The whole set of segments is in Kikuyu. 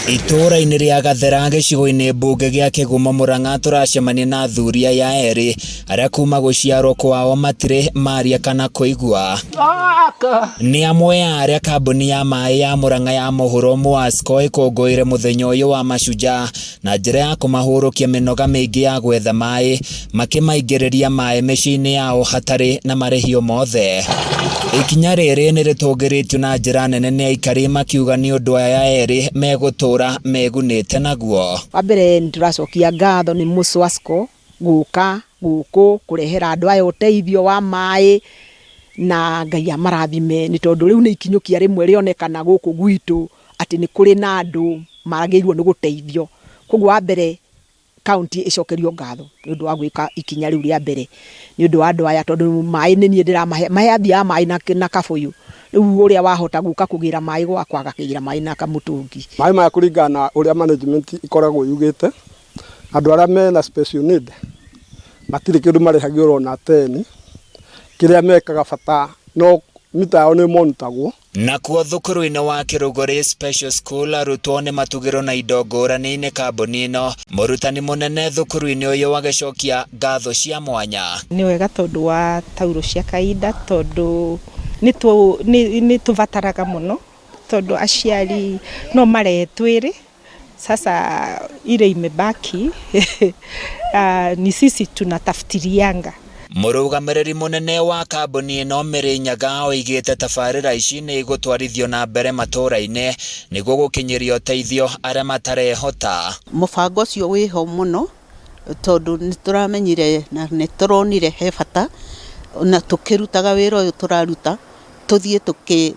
Itũra-inĩ rĩa Gathera gĩcigo-inĩ mbunge gĩa Kĩgũmo Mũrang'a tũracemania na athuri aya erĩ arĩa kuma gũciarwo kwao matirĩ maria kana kũigua. Nĩ amwe a arĩa kambuni ya maĩ ya Mũrang'a ya mũhuro MUASCO ĩkũngũĩire mũthenya ũyũ wa mashujaa na njĩra ya kũmahũrũkia mĩnoga mĩingĩ ya gwetha maĩ, makĩmaingĩrĩria maĩ mĩciĩ-inĩ yao hatarĩ na marĩhi o mothe. Ikinya rĩrĩ nĩ rĩtũngĩrĩtio na njĩra nene nĩ aikari makiuga nĩ ũndũ aya erĩ megũtũra megunĩte naguo. Wa mbere nĩ tũracokia ngatho nĩ MUASCO gũka gũkũ kũrehera andũ aya ũteithio wa maĩ, na Ngai amarathime nĩ tondũ rĩu nĩ ikinyũkia rĩmwe rĩonekana gũkũ gwitũ atĩ nĩ kũrĩ na andũ magĩrĩirwo nĩ gũteithio. Koguo wa mbere kaunti ĩcokerio ngatho nĩ ũndũ wa gwĩka ikinya rĩu rĩa mbere nĩ ũndũ wa andũ aya, tondũ maĩ nĩ niĩ ndĩramahe athiaga maĩ na kabũyũ, rĩu ũrĩa wahota gũka kũgĩra maĩ gwakwa agakĩgĩra maĩ na kamũtũngi. Maĩ maya kũringana na ũrĩa management ikoragwo yugĩte, andũ arĩa mena special need matirĩ kĩndũ marĩhagio ona teni, kĩrĩa mekaga bata no mita yao nĩ monitagwo. Nakuo thukuru-inĩ wa Kĩrugũri Special School arutwo nĩ matugĩrwo na indo ngũrani-inĩ kambuni ĩno. Mũrutani mũnene thukuru-inĩ ũyũ agĩcokia ngatho cia mwanya. Nĩ wega tondũ wa taurũ cia kahinda, tondũ nĩ tũbataraga mũno, tondũ aciari no marehe twĩrĩ sasa ile imebaki ni sisi tunatafutirianga. Mũrũgamĩrĩri mũnene wa kambuni ĩno Mary Nyaga oigĩte tabarĩra ici nĩ igũtwarithio na mbere matũra-inĩ nĩguo gũkinyĩria ũteithio arĩa matarehota. Mũbango ũcio wĩho mũno tondũ nĩ tũramenyire na nĩ tũronire he bata, na tũkĩrutaga wĩra ũyũ tũraruta tũthiĩ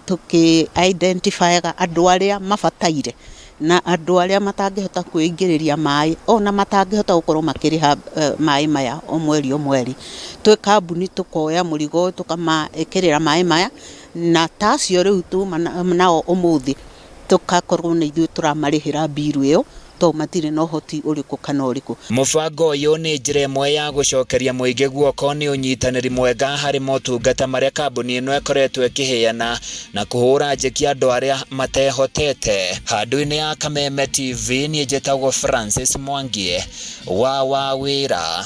tũkĩ-identifyaga andũ arĩa mabataire na andũ arĩa matangĩhota kwĩingĩrĩria maĩ, ona matangĩhota gũkorwo makĩrĩha maĩ maya o mweri o mweri. Twĩ kambuni tũkoya mũrigo tũkamakĩrĩra maĩ maya, na tacio rĩu tuma nao ũmũthĩ tũkakorwo na ithuĩ tũramarĩhĩra mbiru ĩyo, to matirĩ na ũhoti ũrĩkũ kana ũrĩkũ. Mũbango ũyũ nĩ njĩra ĩmwe ya gũcokeria mũingĩ guoko nĩ ũnyitanĩri mwega harĩ motungata marĩa kambuni ĩno ĩkoretwo ĩkĩheana na kũhũra njeki andũ arĩa matehotete. Handũ-inĩ ya Kameme TV niĩ njĩtagwo Francis Mwangi wa Wawĩra.